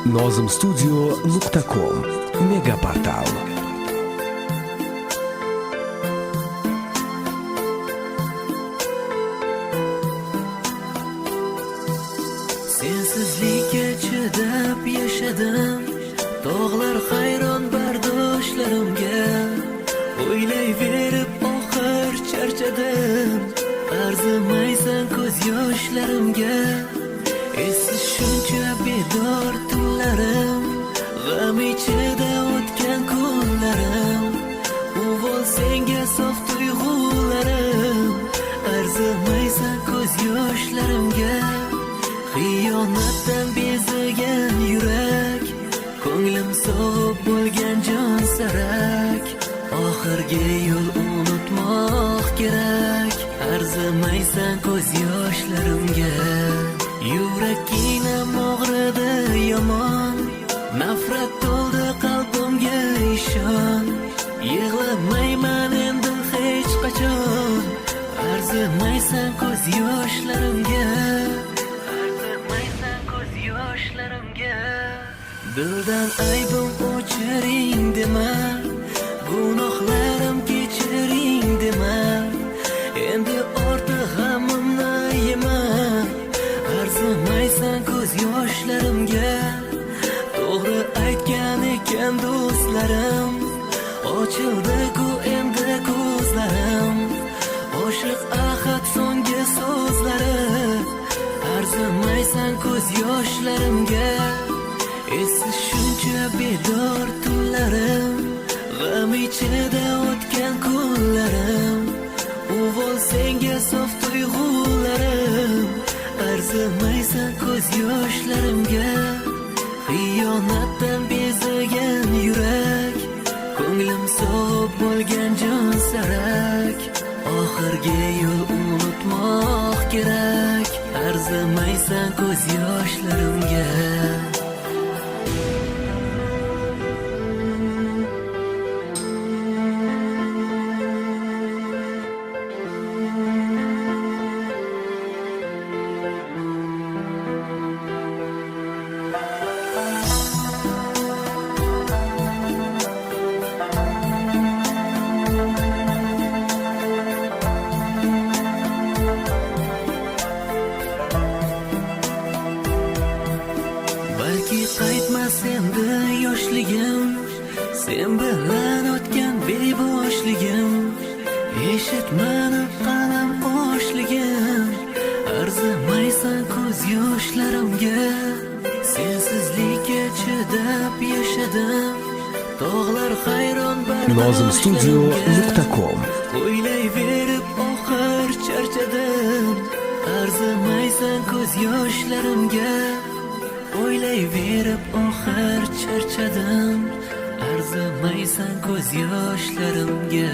nozimstudio.com Mega portal. Sensizlikka chidab yashadim, tog'lar hayron bardoshlarimga. O'ylayverib oxir charchadim, arzimaysan ko'z yoshlarimga. Esiz shuncha bedor tunlarim, g'am ichida o'tgan kunlarim. Uvol senga sof tuyg'ularim, arzimaysan ko'z yoshlarimga. Xiyonatdan bezagan yurak, ko'nglim sovuq bo'lgan jon sarak. Oxirgi yo'l unutmoq kerak, arzimaysan ko'z yoshlarimga. Yuraginam og'ridi yomon, nafrat to'ldi qalbimga ishon. Yig'lamayman endi hech qachon, arzimaysan ko'z yoshlarimga. Dildan aybim o'chiring dema, gunohlarim kechiring dema. Endi ortiq g'amimni yema, arzimaysan ko'z yoshlarimga. To'g'ri aytgan ekan do'stlarim, ochildi-ku endi ko'zlarim. Oshiq ahad so'nggi so'zlari, arzimaysan ko'z yoshlarimga. Esiz shuncha bedor tunlarim, g'am ichida o'tgan kunlarim. Uvol senga sof tuyg'ularim, arzimaysan ko'z yoshlarimga. Xiyonatdan bezagan yurak, ko'nglim sovuq bo'lgan jon sarak. Oxirgi yo'l unutmoq kerak, arzimaysan ko'z yoshlarimga. Balki qaytmas endi yoshligim, sen bilan o'tgan beboshligim. Eshitmanib qalam oshligim, arzimaysan ko'z yoshlarimga. Sensizlikka chidab yashadim, tog'lar hayron nozimstudio.com O'ylayverib oxir charchadim, arzimaysan ko'z yoshlarimga. O'ylayverib oxir charchadim, arzimaysan ko'z yoshlarimga.